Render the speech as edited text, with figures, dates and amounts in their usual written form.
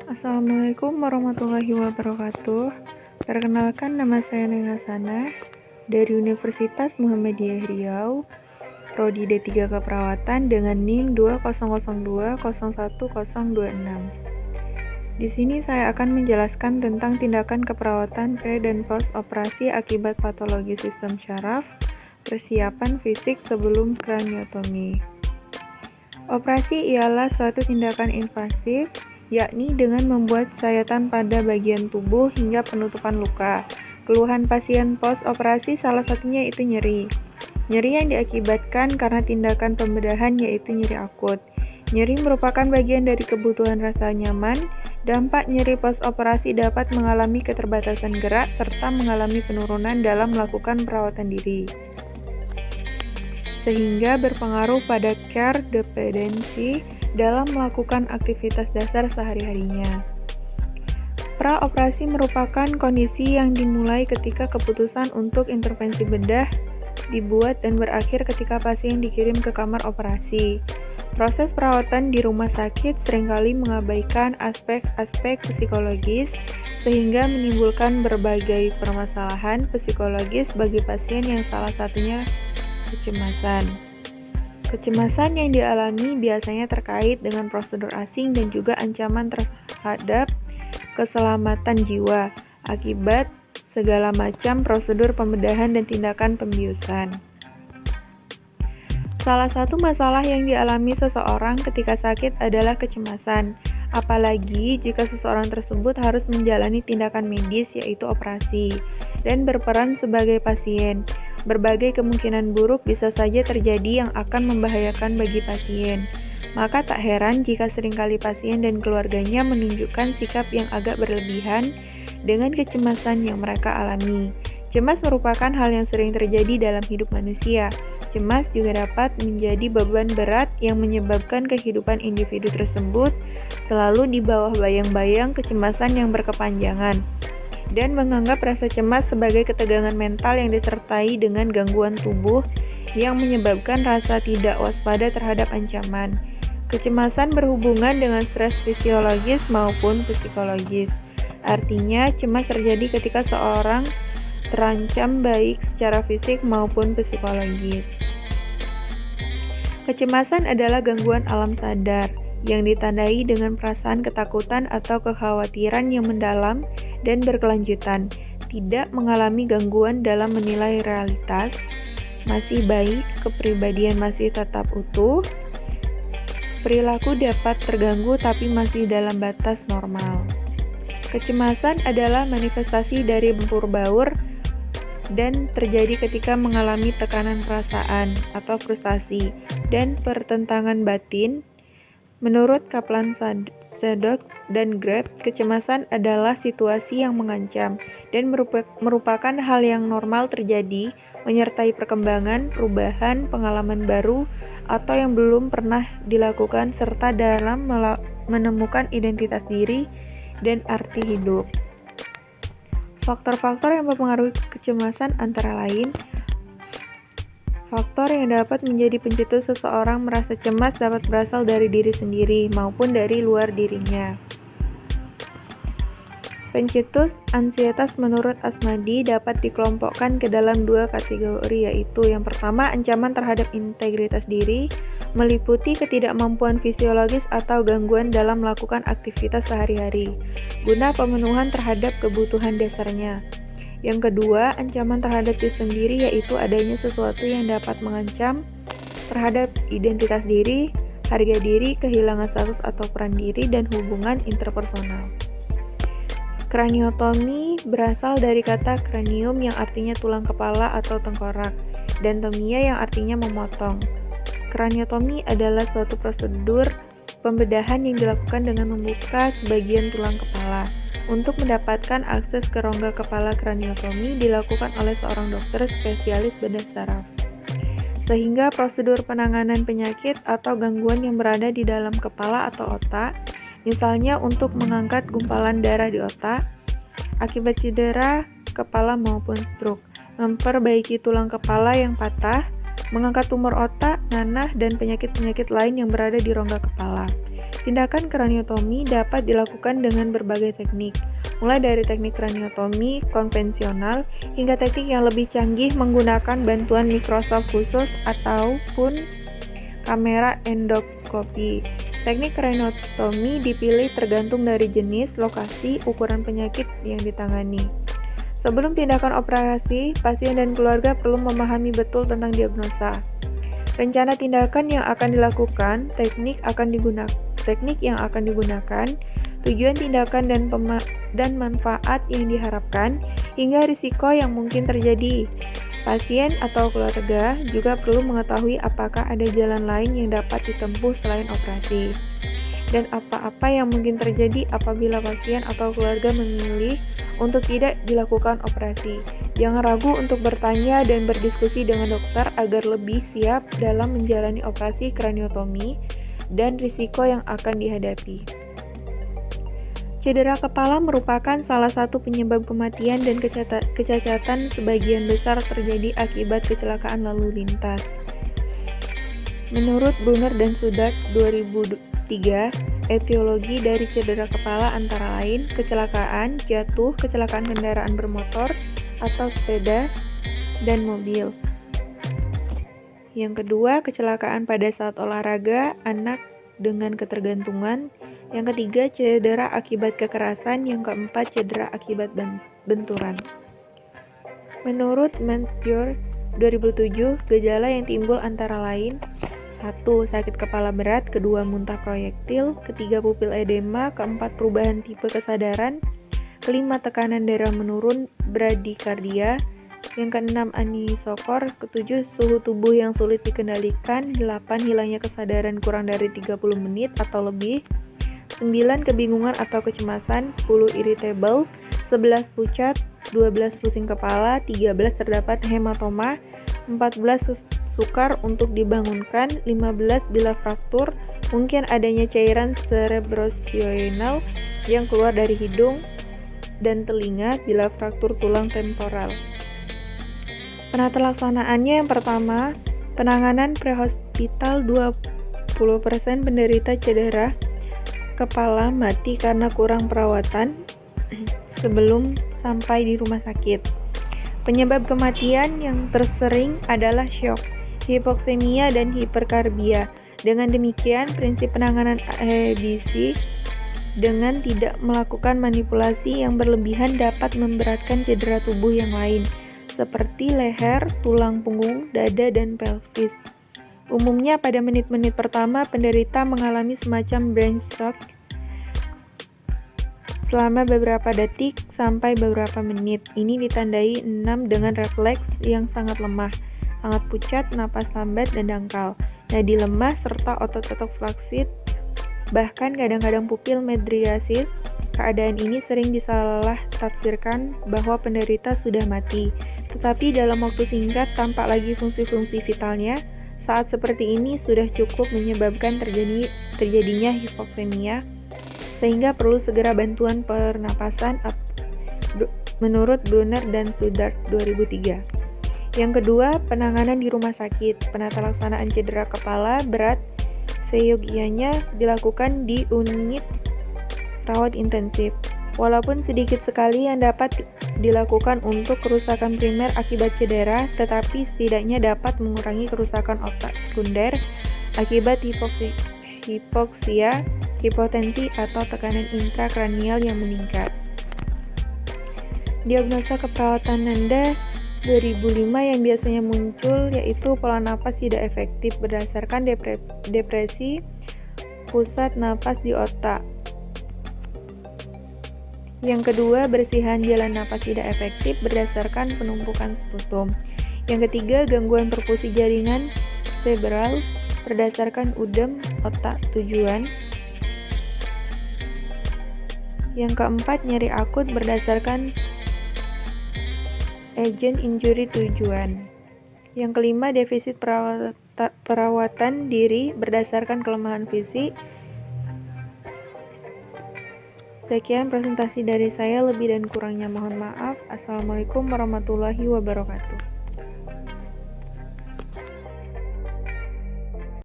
Assalamualaikum warahmatullahi wabarakatuh. Perkenalkan, nama saya Neng Hasanah dari Universitas Muhammadiyah Riau, Prodi D3 Keperawatan dengan NIM 200201026. Di sini saya akan menjelaskan tentang tindakan keperawatan pre dan post operasi akibat patologi sistem syaraf, persiapan fisik sebelum kraniotomi. Operasi ialah suatu tindakan invasif, yakni dengan membuat sayatan pada bagian tubuh hingga penutupan luka. Keluhan pasien post-operasi salah satunya itu nyeri. Nyeri yang diakibatkan karena tindakan pembedahan yaitu nyeri akut. Nyeri merupakan bagian dari kebutuhan rasa nyaman. Dampak nyeri post-operasi dapat mengalami keterbatasan gerak serta mengalami penurunan dalam melakukan perawatan diri, sehingga berpengaruh pada care dependensi dalam melakukan aktivitas dasar sehari-harinya. Pra-operasi merupakan kondisi yang dimulai ketika keputusan untuk intervensi bedah dibuat dan berakhir ketika pasien dikirim ke kamar operasi. Proses perawatan di rumah sakit seringkali mengabaikan aspek-aspek psikologis sehingga menimbulkan berbagai permasalahan psikologis bagi pasien yang salah satunya kecemasan. Kecemasan yang dialami biasanya terkait dengan prosedur asing dan juga ancaman terhadap keselamatan jiwa akibat segala macam prosedur pembedahan dan tindakan pembiusan. Salah satu masalah yang dialami seseorang ketika sakit adalah kecemasan, apalagi jika seseorang tersebut harus menjalani tindakan medis yaitu operasi dan berperan sebagai pasien. Berbagai kemungkinan buruk bisa saja terjadi yang akan membahayakan bagi pasien. Maka tak heran jika seringkali pasien dan keluarganya menunjukkan sikap yang agak berlebihan dengan kecemasan yang mereka alami. Cemas merupakan hal yang sering terjadi dalam hidup manusia. Cemas juga dapat menjadi beban berat yang menyebabkan kehidupan individu tersebut selalu di bawah bayang-bayang kecemasan yang berkepanjangan, dan menganggap rasa cemas sebagai ketegangan mental yang disertai dengan gangguan tubuh yang menyebabkan rasa tidak waspada terhadap ancaman. Kecemasan berhubungan dengan stres fisiologis maupun psikologis. Artinya, cemas terjadi ketika seorang terancam baik secara fisik maupun psikologis. Kecemasan adalah gangguan alam sadar yang ditandai dengan perasaan ketakutan atau kekhawatiran yang mendalam dan berkelanjutan, tidak mengalami gangguan dalam menilai realitas, masih baik, kepribadian masih tetap utuh, perilaku dapat terganggu tapi masih dalam batas normal. Kecemasan adalah manifestasi dari campur baur dan terjadi ketika mengalami tekanan perasaan atau frustasi dan pertentangan batin. Menurut Kaplan Zadok dan Greb, kecemasan adalah situasi yang mengancam dan merupakan hal yang normal terjadi, menyertai perkembangan, perubahan, pengalaman baru, atau yang belum pernah dilakukan, serta dalam menemukan identitas diri dan arti hidup. Faktor-faktor yang mempengaruhi kecemasan antara lain: faktor yang dapat menjadi pencetus seseorang merasa cemas dapat berasal dari diri sendiri maupun dari luar dirinya. Pencetus ansietas menurut Asmadi dapat dikelompokkan ke dalam dua kategori, yaitu yang pertama, ancaman terhadap integritas diri, meliputi ketidakmampuan fisiologis atau gangguan dalam melakukan aktivitas sehari-hari, guna pemenuhan terhadap kebutuhan dasarnya. Yang kedua, ancaman terhadap diri sendiri, yaitu adanya sesuatu yang dapat mengancam terhadap identitas diri, harga diri, kehilangan status atau peran diri, dan hubungan interpersonal. Kraniotomi berasal dari kata kranium yang artinya tulang kepala atau tengkorak, dan tomia yang artinya memotong. Kraniotomi adalah suatu prosedur pembedahan yang dilakukan dengan membuka sebagian tulang kepala. Untuk mendapatkan akses ke rongga kepala, kraniotomi dilakukan oleh seorang dokter spesialis bedah saraf. Sehingga prosedur penanganan penyakit atau gangguan yang berada di dalam kepala atau otak, misalnya untuk mengangkat gumpalan darah di otak akibat cedera kepala maupun stroke, memperbaiki tulang kepala yang patah, mengangkat tumor otak, nanah, dan penyakit-penyakit lain yang berada di rongga kepala. Tindakan kraniotomi dapat dilakukan dengan berbagai teknik, mulai dari teknik kraniotomi konvensional hingga teknik yang lebih canggih menggunakan bantuan mikroskop khusus ataupun kamera endoskopi. Teknik kraniotomi dipilih tergantung dari jenis, lokasi, ukuran penyakit yang ditangani. Sebelum tindakan operasi, pasien dan keluarga perlu memahami betul tentang diagnosa, rencana tindakan yang akan dilakukan, teknik yang akan digunakan, tujuan tindakan dan manfaat yang diharapkan, hingga risiko yang mungkin terjadi. Pasien atau keluarga juga perlu mengetahui apakah ada jalan lain yang dapat ditempuh selain operasi, dan apa-apa yang mungkin terjadi apabila pasien atau keluarga memilih untuk tidak dilakukan operasi. Jangan ragu untuk bertanya dan berdiskusi dengan dokter agar lebih siap dalam menjalani operasi kraniotomi dan risiko yang akan dihadapi. Cedera kepala merupakan salah satu penyebab kematian dan kecacatan sebagian besar terjadi akibat kecelakaan lalu lintas. Menurut Brunner dan Sudart 2003, etiologi dari cedera kepala antara lain kecelakaan, jatuh, kecelakaan kendaraan bermotor atau sepeda, dan mobil. Yang kedua, kecelakaan pada saat olahraga, anak dengan ketergantungan. Yang ketiga, cedera akibat kekerasan. Yang keempat, cedera akibat benturan. Menurut Mansfield 2007, gejala yang timbul antara lain 1. Sakit kepala berat, 2. Muntah proyektil, 3. Pupil edema, 4. Perubahan tipe kesadaran, 5. Tekanan darah menurun, bradikardia, yang ke-6 anisokor, ke-7 suhu tubuh yang sulit dikendalikan, 8. Hilangnya kesadaran kurang dari 30 menit atau lebih, 9. Kebingungan atau kecemasan, 10. Irritable, 11. Pucat, 12. Pusing kepala, 13. Terdapat hematoma, 14. Sukar untuk dibangunkan, 15. Bila fraktur, mungkin adanya cairan cerebrospinal yang keluar dari hidung dan telinga bila fraktur tulang temporal. Penata laksanaannya yang pertama, penanganan prehospital 20% penderita cedera kepala mati karena kurang perawatan sebelum sampai di rumah sakit. Penyebab kematian yang tersering adalah syok, hipoksemia, dan hiperkarbia. Dengan demikian, prinsip penanganan ABC dengan tidak melakukan manipulasi yang berlebihan dapat memberatkan cedera tubuh yang lain, seperti leher, tulang punggung, dada, dan pelvis. Umumnya pada menit-menit pertama, penderita mengalami semacam brain shock selama beberapa detik sampai beberapa menit. Ini ditandai 6 dengan refleks yang sangat lemah, sangat pucat, napas lambat, dan dangkal, nadi lemah, serta otot-otot flasit, bahkan kadang-kadang pupil medriasis. Keadaan ini sering disalah tafsirkan bahwa penderita sudah mati, tetapi dalam waktu singkat tampak lagi fungsi-fungsi vitalnya. Saat seperti ini sudah cukup menyebabkan terjadinya hipoksemia, sehingga perlu segera bantuan pernapasan menurut Brunner dan Sudart 2003. Yang kedua, penanganan di rumah sakit. Penata laksanaan cedera kepala berat seyogianya dilakukan di unit rawat intensif. Walaupun sedikit sekali yang dapat dilakukan untuk kerusakan primer akibat cedera, tetapi setidaknya dapat mengurangi kerusakan otak sekunder akibat hipoksia, hipotensi, atau tekanan intrakranial yang meningkat. Diagnosa keperawatan Nanda 2005 yang biasanya muncul yaitu pola napas tidak efektif berdasarkan depresi pusat napas di otak. Yang kedua, bersihan jalan napas tidak efektif berdasarkan penumpukan sputum. Yang ketiga, gangguan perfusi jaringan cerebral berdasarkan udem otak tujuan. Yang keempat, nyeri akut berdasarkan agent injury tujuan. Yang kelima, defisit perawatan diri berdasarkan kelemahan fisik. Sekian presentasi dari saya, lebih dan kurangnya mohon maaf. Assalamualaikum warahmatullahi wabarakatuh.